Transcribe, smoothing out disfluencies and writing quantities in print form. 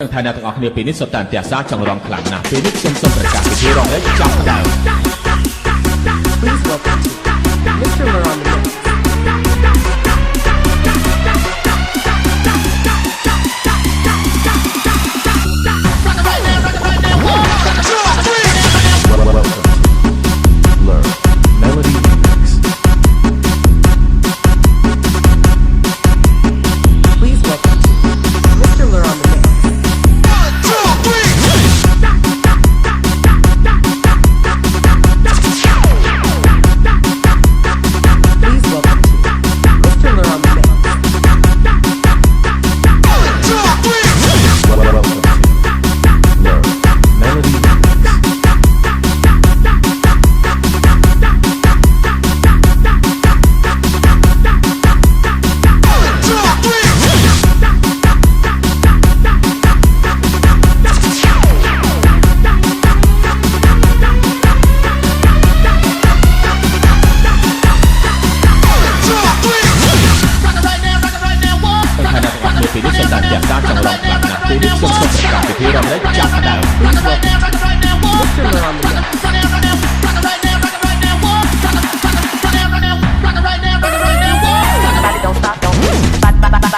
ទាំងថាអ្នកទាំងអស់គ្នាពេលនេះសុទ្ធតែអន្ទះសារចង់រំខ្លាំងណាស់ពេលនេះខ្ញុំសូមប្រកាសវិធីរំលែកចាប់ផ្ដើម Please welcome to Mr. Laurent the Mix. Please welcome Mr. Laurent the Mix. Don't stop, don't